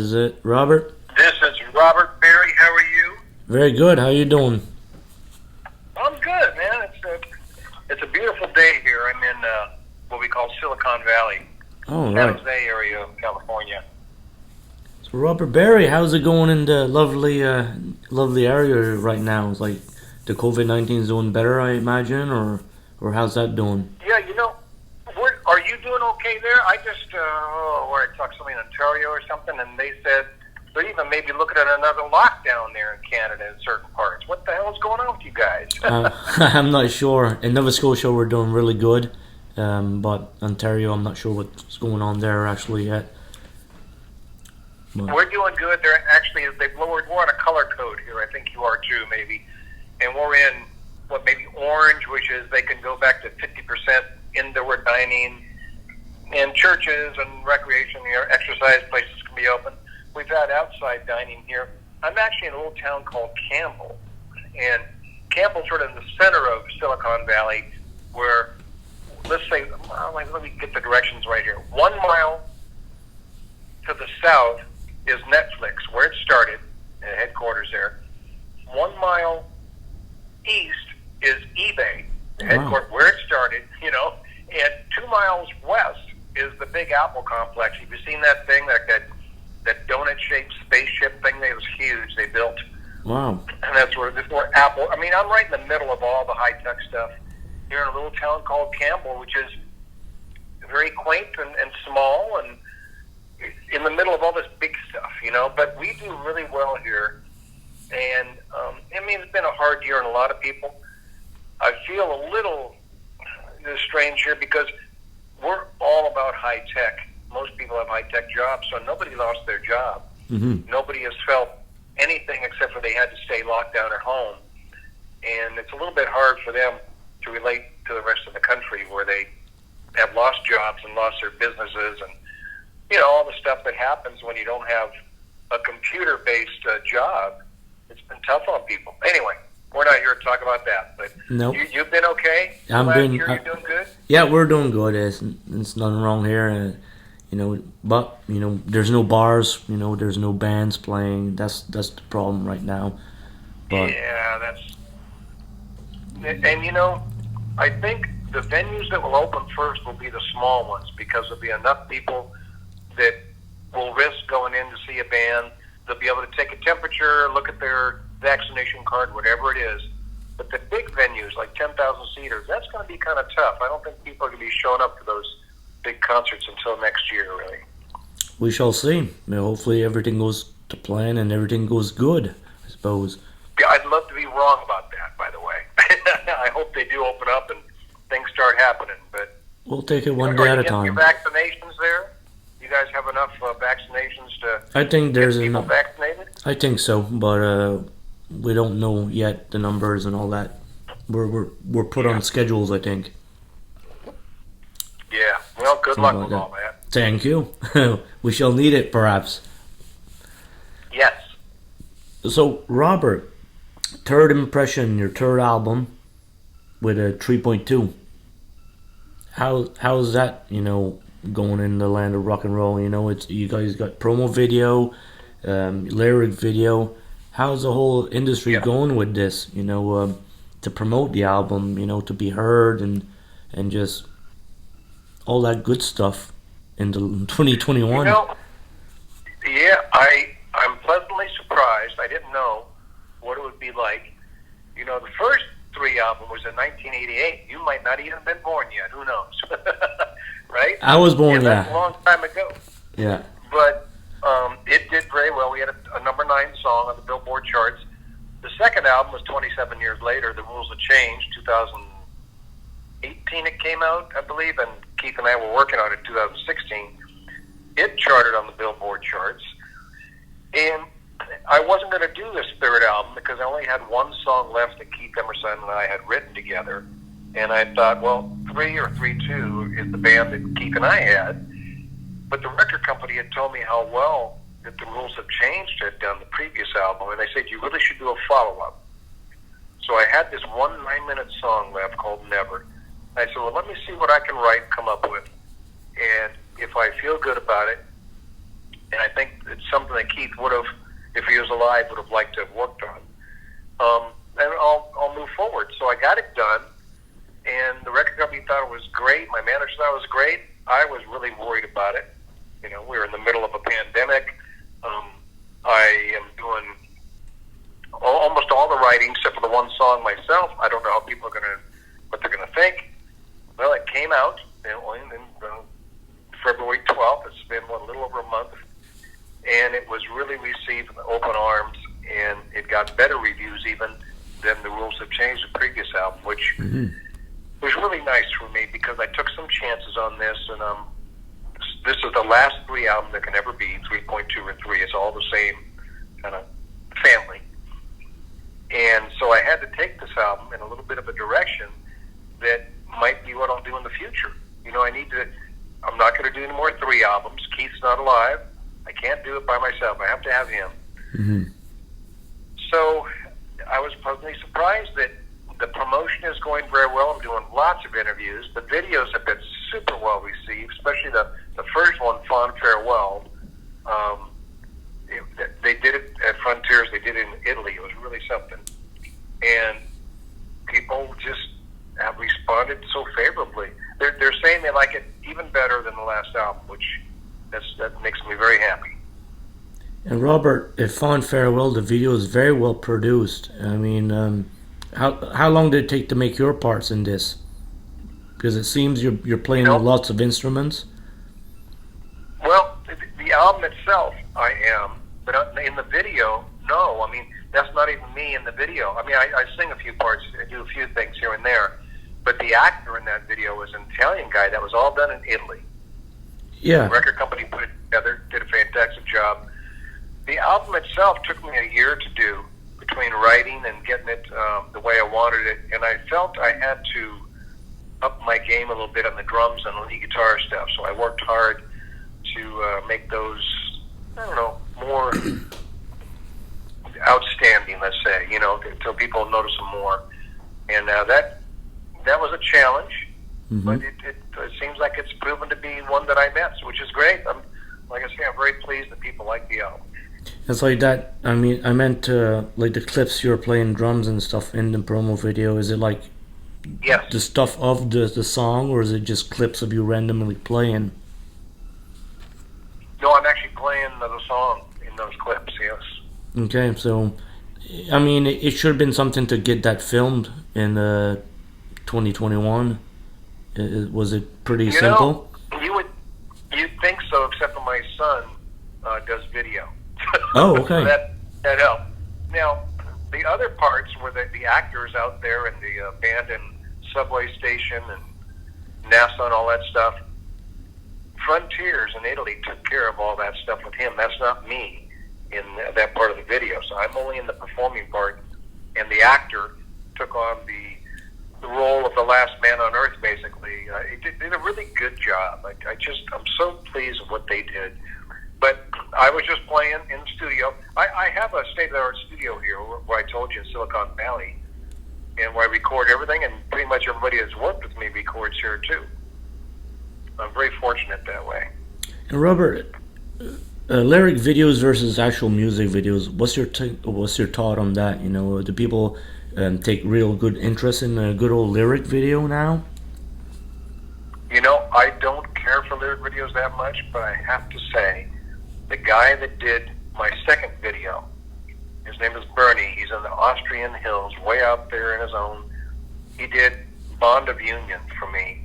Is it Robert? This is Robert Berry. How are you? Very good. How you doing? I'm good, man. It's a beautiful day here. I'm in what we call Silicon Valley, Oh, San right. Jose area of California. So Robert Berry, how's it going in the lovely area right now? It's like the COVID-19 is doing better, I imagine, or how's that doing? Yeah, are you doing okay there? I just where I talked to somebody in Ontario or something, and they said they're even maybe looking at another lockdown there in Canada in certain parts. What the hell is going on with you guys? I'm not sure. In Nova Scotia, we're doing really good, but Ontario, I'm not sure what's going on there actually yet. But We're doing good. We're on a color code here. I think you are too, maybe. And we're in maybe orange, which is they can go back to 50% indoor dining, and churches and recreation, exercise places can be open. We've had outside dining here. I'm actually in a little town called Campbell, and Campbell's sort of in the center of Silicon Valley, where, let's say, let me get the directions right here. 1 mile to the south is Netflix, where it started, headquarters there. 1 mile east is eBay, headquarters, where it started, and 2 miles west is the big Apple complex. Have you seen that thing, that donut-shaped spaceship thing? That was huge. They built, wow. and that's where Apple. I mean, I'm right in the middle of all the high-tech stuff here in a little town called Campbell, which is very quaint and small, and in the middle of all this big stuff, But we do really well here, and it's been a hard year on a lot of people. I feel a little strange here because we're all about high tech. Most people have high tech jobs, so nobody lost their job. Mm-hmm. Nobody has felt anything except for they had to stay locked down at home, and it's a little bit hard for them to relate to the rest of the country where they have lost jobs and lost their businesses and all the stuff that happens when you don't have a computer-based job. It's been tough on people. Anyway, we're not here to talk about that, but Nope. you've been okay? I'm Last been- year, you're doing good? Yeah, we're doing good. There's nothing wrong here, but there's no bars, there's no bands playing. That's the problem right now. But Yeah, I think the venues that will open first will be the small ones because there'll be enough people that will risk going in to see a band. They'll be able to take a temperature, look at their vaccination card, whatever it is. But the big venues, like 10,000 seaters, that's going to be kind of tough. I don't think people are going to be showing up to those big concerts until next year, really. we shall see. Hopefully everything goes to plan and everything goes good, I suppose. Yeah, I'd love to be wrong about that, by the way. I hope they do open up and things start happening. But We'll take it one day at a Are you time. getting your vaccinations there? You guys have enough vaccinations to I think there's get people enough. vaccinated? I think so, but we don't know yet the numbers and all that. We're put on schedules, I think. Yeah. Well, good Something luck like with that. all that. Thank you. We shall need it, perhaps. Yes. So, Robert, third impression, your third album with a 3.2. How's that? Going in the land of rock and roll. It's you guys got promo video, lyric video. How's the whole industry going with this? To promote the album, to be heard and just all that good stuff in the 2021. Yeah, I'm pleasantly surprised. I didn't know what it would be like. The first 3 album was in 1988. You might not even have been born yet. Who knows? Right? I was born, That's a long time ago. Yeah. But it did very well. We had a number 9 song on the Billboard charts. The second album was 27 years later. The rules had changed. 2018 it came out, I believe, and Keith and I were working on it in 2016. It charted on the Billboard charts. And I wasn't going to do this third album because I only had 1 song left that Keith Emerson and I had written together. And I thought, well, 3 or 3-2 is the band that Keith and I had. But the record company had told me how well that the rules have changed had done the previous album. And they said, you really should do a follow-up. So I had this 1 9-minute song left called Never. I said, well, let me see what I can write, come up with. And if I feel good about it, and I think it's something that Keith would have, if he was alive, would have liked to have worked on. And I'll move forward. So I got it done, and the record company thought it was great. My manager thought it was great. I was really worried about it. You know, we were in the middle of a pandemic. I am doing almost all the writing except for the one song myself. I don't know how people are what they're gonna think. Well, it came out in February 12th. It's been a little over a month, and it was really received with open arms, and it got better reviews even than The Rules Have Changed, the previous album, which was really nice for me because I took some chances on this, and this is the last 3 albums that can ever be 3.2 or 3. It's all the same kind of family. And so I had to take this album in a little bit of a direction that might be what I'll do in the future. You know, I'm not going to do any more 3 albums. Keith's not alive. I can't do it by myself. I have to have him. Mm-hmm. So I was pleasantly surprised that the promotion is going very well. I'm doing lots of interviews. The videos have been super well received, especially the first one, Fond Farewell. They did it at Frontiers. They did it in Italy. It was really something. And people just have responded so favorably. They're saying they like it even better than the last album, which that makes me very happy. And Robert, at Fond Farewell, the video is very well produced. I mean, how long did it take to make your parts in this? Because it seems you're playing lots of instruments. Well, the album itself, I am, but in the video, no. I mean, that's not even me in the video. I mean, I sing a few parts, I do a few things here and there, but the actor in that video was an Italian guy. That was all done in Italy. Yeah. The record company put it together, did a fantastic job. The album itself took me a year to do, between writing and getting it the way I wanted it, and I felt I had to up my game a little bit on the drums and lead guitar stuff, so I worked hard to make those, I don't know, more outstanding, let's say, you know, until people notice them more. And that was a challenge, but it seems like it's proven to be one that I met, which is great. Like I say, I'm very pleased that people like the album. It's like that. I mean, I meant like the clips you're playing drums and stuff in the promo video. Is it like the stuff of the song, or is it just clips of you randomly playing? No, I'm actually playing the song in those clips, yes. Okay, so, I mean, it should have been something to get that filmed in 2021. Was it pretty simple? You'd think so, except for my son does video. Oh, okay. So that helped. Now, the other parts were the actors out there in the abandoned subway station and NASA and all that stuff. Frontiers in Italy took care of all that stuff with him. That's not me in that part of the video. So I'm only in the performing part, and the actor took on the role of the last man on Earth, basically. He did a really good job. I'm so pleased with what they did. But I was just playing in the studio. I have a state-of-the-art studio here where I told you in Silicon Valley, and where I record everything, and pretty much everybody that's worked with me records here too. I'm very fortunate that way. And Robert, lyric videos versus actual music videos, what's your thought on that? You know, do people take real good interest in a good old lyric video now? You know, I don't care for lyric videos that much, but I have to say, the guy that did my second video, his name is Bernie. He's in the Austrian hills, way out there in his own. He did Bond of Union for me,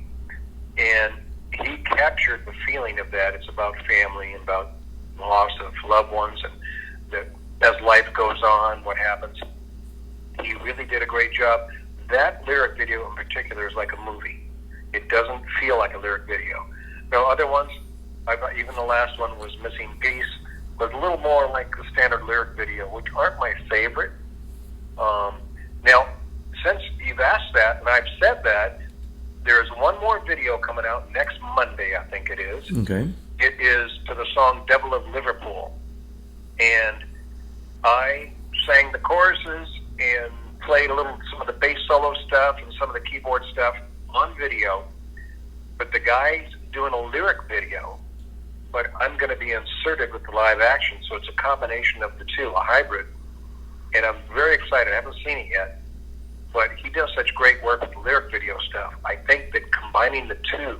and he captured the feeling of that. It's about family and about loss of loved ones, and as life goes on, what happens. He really did a great job. That lyric video in particular is like a movie. It doesn't feel like a lyric video. Now, other ones, even the last one was Missing Piece, was a little more like the standard lyric video, which aren't my favorite. Now, since you've asked that, and I've said that, there's one more video coming out next Monday, I think it is. Okay. It is to the song Devil of Liverpool. And I sang the choruses and played some of the bass solo stuff and some of the keyboard stuff on video. But the guy's doing a lyric video but I'm going to be inserted with the live action. So it's a combination of the two, a hybrid. And I'm very excited. I haven't seen it yet, but he does such great work with the lyric video stuff. I think that combining the two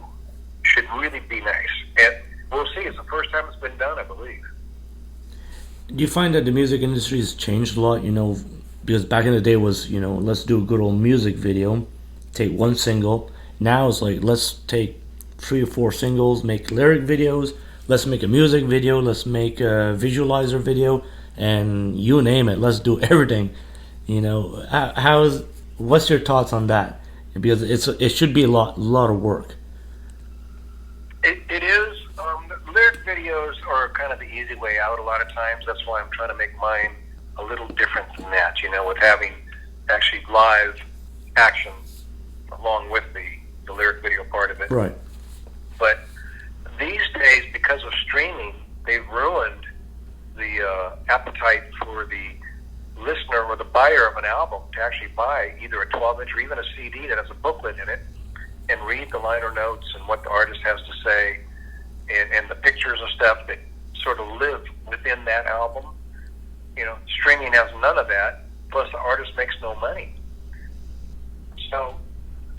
should really be nice. And we'll see. It's the first time it's been done, I believe. Do you find that the music industry has changed a lot? Because back in the day was, let's do a good old music video, take one single. Now it's like, let's take 3 or 4 singles, make lyric videos, let's make a music video, let's make a visualizer video, and you name it, let's do everything. What's your thoughts on that? Because it should be a lot of work. It is. Lyric videos are kind of the easy way out a lot of times. That's why I'm trying to make mine a little different than that, with having actually live action along with the lyric video part of it. Right. But these days, because of streaming, they've ruined the appetite for the listener or the buyer of an album to actually buy either a 12-inch or even a CD that has a booklet in it and read the liner notes and what the artist has to say and the pictures and stuff that sort of live within that album. Streaming has none of that, plus the artist makes no money. So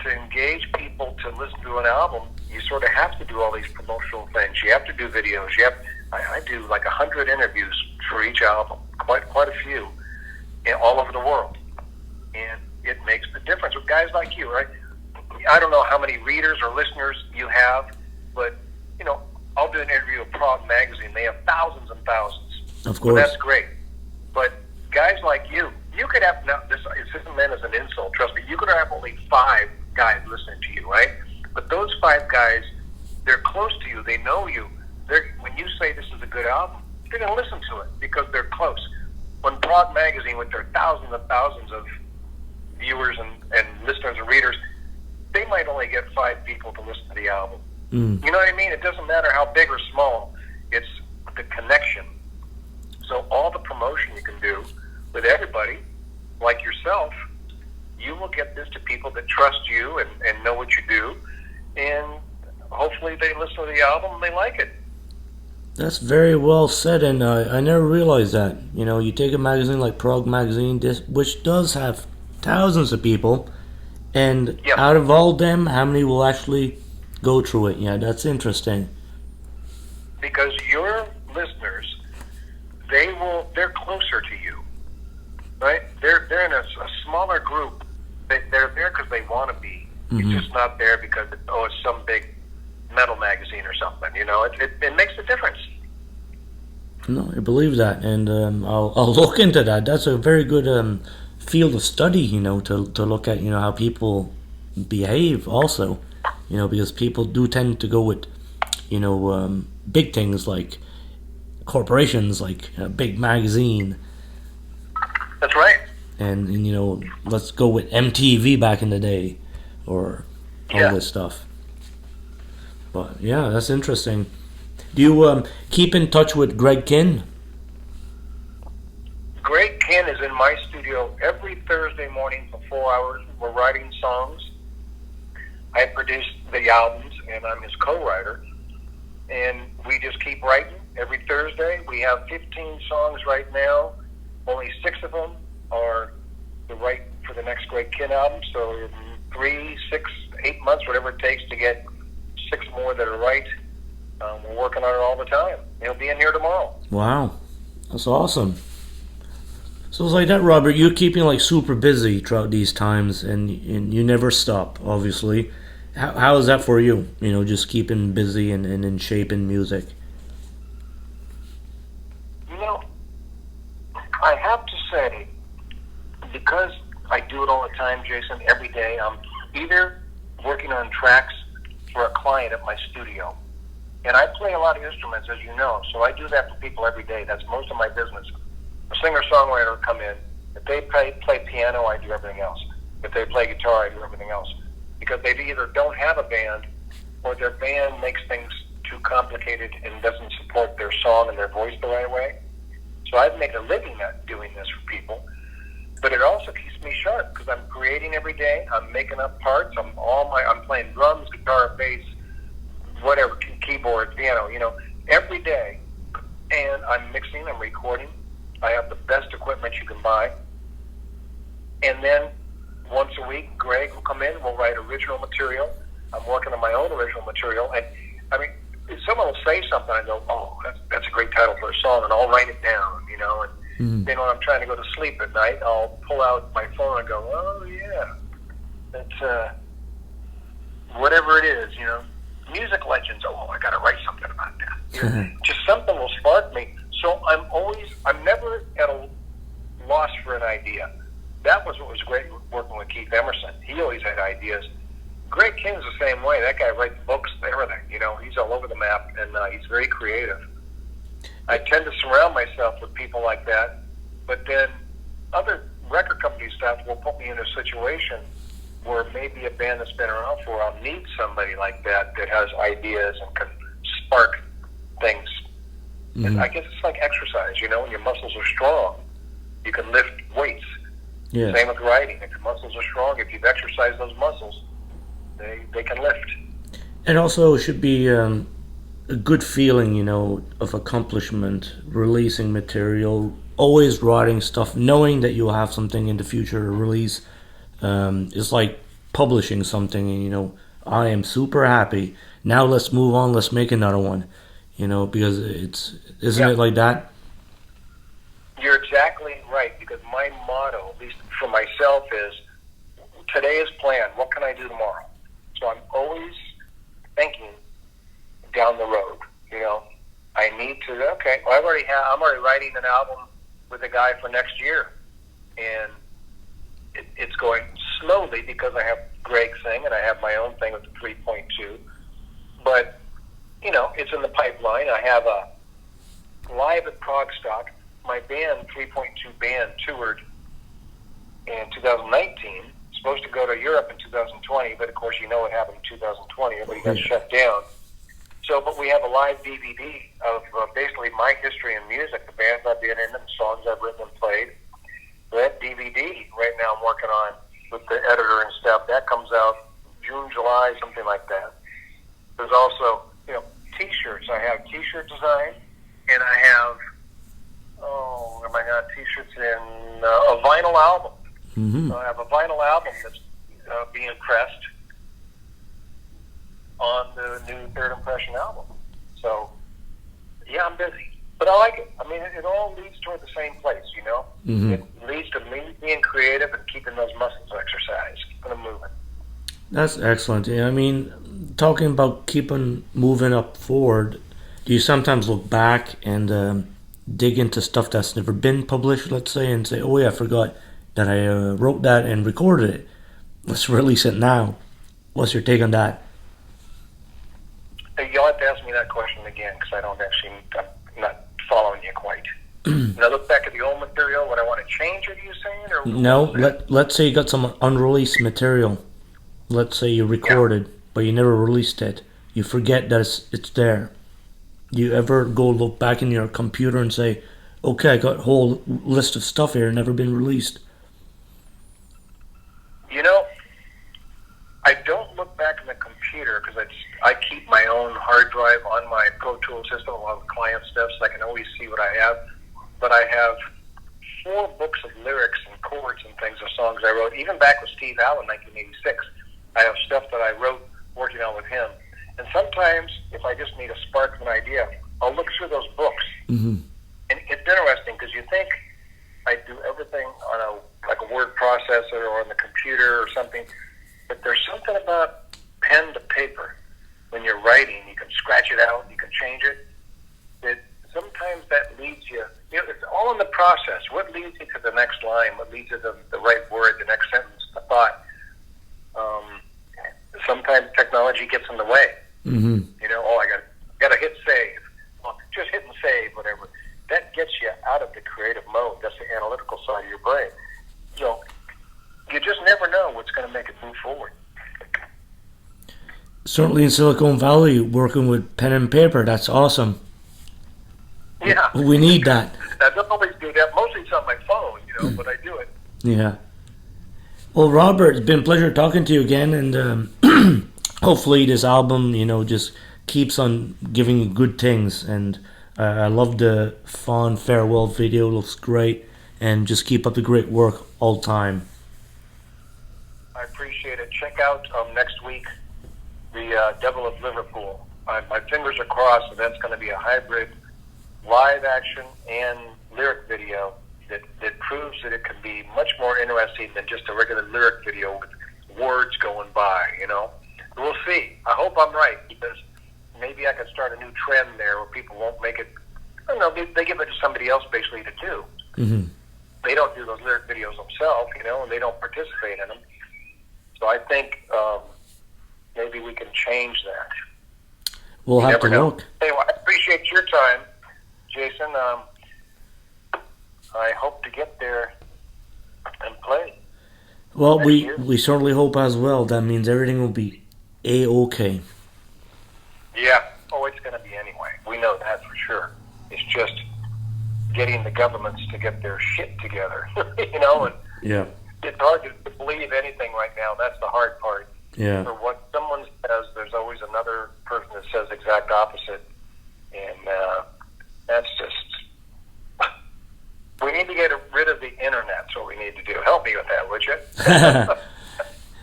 to engage people to listen to an album, you sort of have to do all these promotional things. You have to do videos. I do like 100 interviews for each album, quite a few, all over the world. And it makes the difference with guys like you, right? I don't know how many readers or listeners you have, but, I'll do an interview with Prog Magazine. They have thousands and thousands. Of course. Well, that's great. But guys like you could have, now this isn't meant as an insult, trust me, you could have only 5 guys listening to you, right? But those 5 guys, they're close to you. They know you. When you say this is a good album, they're going to listen to it because they're close. When Prog Magazine, with their thousands and thousands of viewers and listeners and readers, they might only get 5 people to listen to the album. You know what I mean? It doesn't matter how big or small. It's the connection. So all the promotion you can do with everybody, like yourself, you will get this to people that trust you and know what you do, and hopefully they listen to the album and they like it. That's very well said, and I never realized that. You take a magazine like Prog Magazine, which does have thousands of people, and out of all them, how many will actually go through it? Yeah, that's interesting. Because your listeners, they're closer to you, right? They're in a smaller group. They're there because they want to be. Mm-hmm. It's just not there because it's some big metal magazine or something. It makes a difference. No, I believe that, and I'll look into that. That's a very good field of study, to look at, how people behave also, because people do tend to go with, big things like corporations, like a big magazine. That's right. And let's go with MTV back in the day, or all this stuff. But yeah, that's interesting. Do you keep in touch with Greg Kinn? Greg Kinn is in my studio every Thursday morning for 4 hours. We're writing songs. I produce the albums, and I'm his co-writer. And we just keep writing every Thursday. We have 15 songs right now. Only 6 of them are the right for the next Greg Kinn album. So in 3, 6, 8 months, whatever it takes to get 6 more that are right. We're working on it all the time. He'll be in here tomorrow. Wow, that's awesome. So it's like that, Robert. You're keeping like super busy throughout these times, and you never stop. Obviously, how is that for you? Just keeping busy and in shape in music. I have to say, because I do it all the time, Jason. Every day, I'm either working on tracks for a client at my studio. And I play a lot of instruments, as you know, so I do that for people every day. That's most of my business. A singer-songwriter will come in. If they play piano, I do everything else. If they play guitar, I do everything else. Because they either don't have a band, or their band makes things too complicated and doesn't support their song and their voice the right way. So I've made a living at doing this for people. But it also keeps me sharp, because I'm creating every day. I'm making up parts. I'm playing drums, guitar, bass, whatever, keyboard, piano, every day, and I'm mixing, I'm recording. I have the best equipment you can buy. And then once a week, Greg will come in, we'll write original material. I'm working on my own original material. And I mean, if someone will say something, I go, oh, that's a great title for a song, and I'll write it down, you know. And then when I'm trying to go to sleep at night, I'll pull out my phone and go, oh, yeah, that's whatever it is, you know. Music legends, oh, I got to write something about that. Just something will spark me. So I'm never at a loss for an idea. That was what was great working with Keith Emerson. He always had ideas. Greg King's the same way. That guy writes books, everything. You know, he's all over the map, and he's very creative. I tend to surround myself with people like that, but then other record company staff will put me in a situation where maybe a band that's been around for a while needs somebody like that has ideas and can spark things. And I guess it's like exercise, you know, when your muscles are strong, you can lift weights. Yeah. Same with writing. If your muscles are strong, if you've exercised those muscles, they can lift. It also should be a good feeling, you know, of accomplishment, releasing material, always writing stuff, knowing that you'll have something in the future to release. It's like publishing something, and, you know, I am super happy. Now let's move on, let's make another one, you know, because isn't it like that? You're exactly right, because my motto, at least for myself, is today is planned. What can I do tomorrow? So I'm always thinking down the road. You know, I need to. Okay, well, I'm already writing an album with a guy for next year, and it's going slowly because I have Greg's thing and I have my own thing with the 3.2. But you know, it's in the pipeline. I have a live at Prague Stock. My band, 3.2 band, toured in 2019. Supposed to go to Europe in 2020, but of course you know what happened in 2020. Everybody got shut down. So, but we have a live DVD of basically my history in music, the bands I've been in, and the songs I've written and played. That DVD right now I'm working on with the editor and stuff. That comes out June, July, something like that. There's also, you know, T-shirts. I have T-shirt design, and I have T-shirts in a vinyl album. I have a vinyl album that's being pressed on the new Third Impression album. So, yeah, I'm busy. But I like it. I mean, it all leads toward the same place, you know? It leads to me being creative and keeping those muscles exercised, keeping them moving. That's excellent. Yeah, I mean, talking about keeping moving up forward, do you sometimes look back and dig into stuff that's never been published, let's say, and say, oh yeah, I forgot that I wrote that and recorded it. Let's release it now. What's your take on that? You'll have to ask me that question again, because I'm not following you quite. When I look back at the old material, what I want to change, are you saying? Or no, let's say you got some unreleased material. Let's say you recorded, but you never released it. You forget that it's there. You ever go look back in your computer and say, okay, I got a whole list of stuff here never been released? You know, I don't look back in the computer because I keep my own hard drive on my Pro Tools system, a lot of client stuff, so I can always see what I have. But I have 4 books of lyrics and chords and things of songs I wrote, even back with Steve Allen in 1986. I have stuff that I wrote working on with him. And sometimes, if I just need a spark of an idea, I'll look through those books. And it's interesting because you think I do everything on a word processor or on the computer or something, but there's something about pen to paper. When you're writing, you can scratch it out, you can change it. Sometimes that leads you, you know, it's all in the process. What leads you to the next line? What leads you to the right word, the next sentence, the thought? Sometimes technology gets in the way. You know, I got to hit save. Well, just hitting save, whatever. That gets you out of the creative mode. That's the analytical side of your brain. You know, you just never know what's going to make it move forward. Certainly in Silicon Valley, working with pen and paper, that's awesome. Yeah. We need that. I don't always do that. Mostly it's on my phone, you know, but I do it. Yeah. Well, Robert, it's been a pleasure talking to you again, and hopefully this album, you know, just keeps on giving you good things, and I love the fond farewell video. Looks great, and just keep up the great work all the time. I appreciate it. Check out next week the Devil of Liverpool. My fingers are crossed that that's going to be a hybrid live action and lyric video that proves that it can be much more interesting than just a regular lyric video with words going by, you know. We'll see. I hope I'm right, because maybe I can start a new trend there where people won't make it. I don't know, they give it to somebody else basically to do. Mm-hmm. They don't do those lyric videos themselves, you know, and they don't participate in them. So I think maybe we can change that. We'll have to look. Anyway, I appreciate your time, Jason. I hope to get there and play. Well, we certainly hope as well. That means everything will be A-OK. Yeah. Oh, it's going to be anyway. We know that for sure. It's just getting the governments to get their shit together, you know, and yeah. It's hard to believe anything right now. That's the hard part. Yeah. For what someone says, there's always another person that says the exact opposite, and that's just. We need to get rid of the internet. That's what we need to do. Help me with that, would you?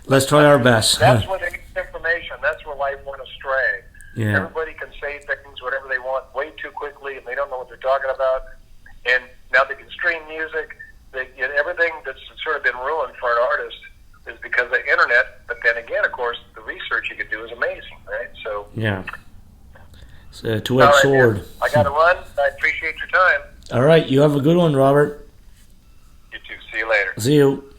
Let's try our best. That's where they get information. That's where life went astray. Yeah. Everybody can say things, whatever they want, way too quickly, and they don't know what they're talking about. And now they can stream music. Everything that's sort of been ruined for an artist is because of the internet. But then again, of course, the research you can do is amazing, right? So yeah, it's a two-edged sword. Man. I got to run. I appreciate your time. All right, you have a good one, Robert. You too. See you later. See you.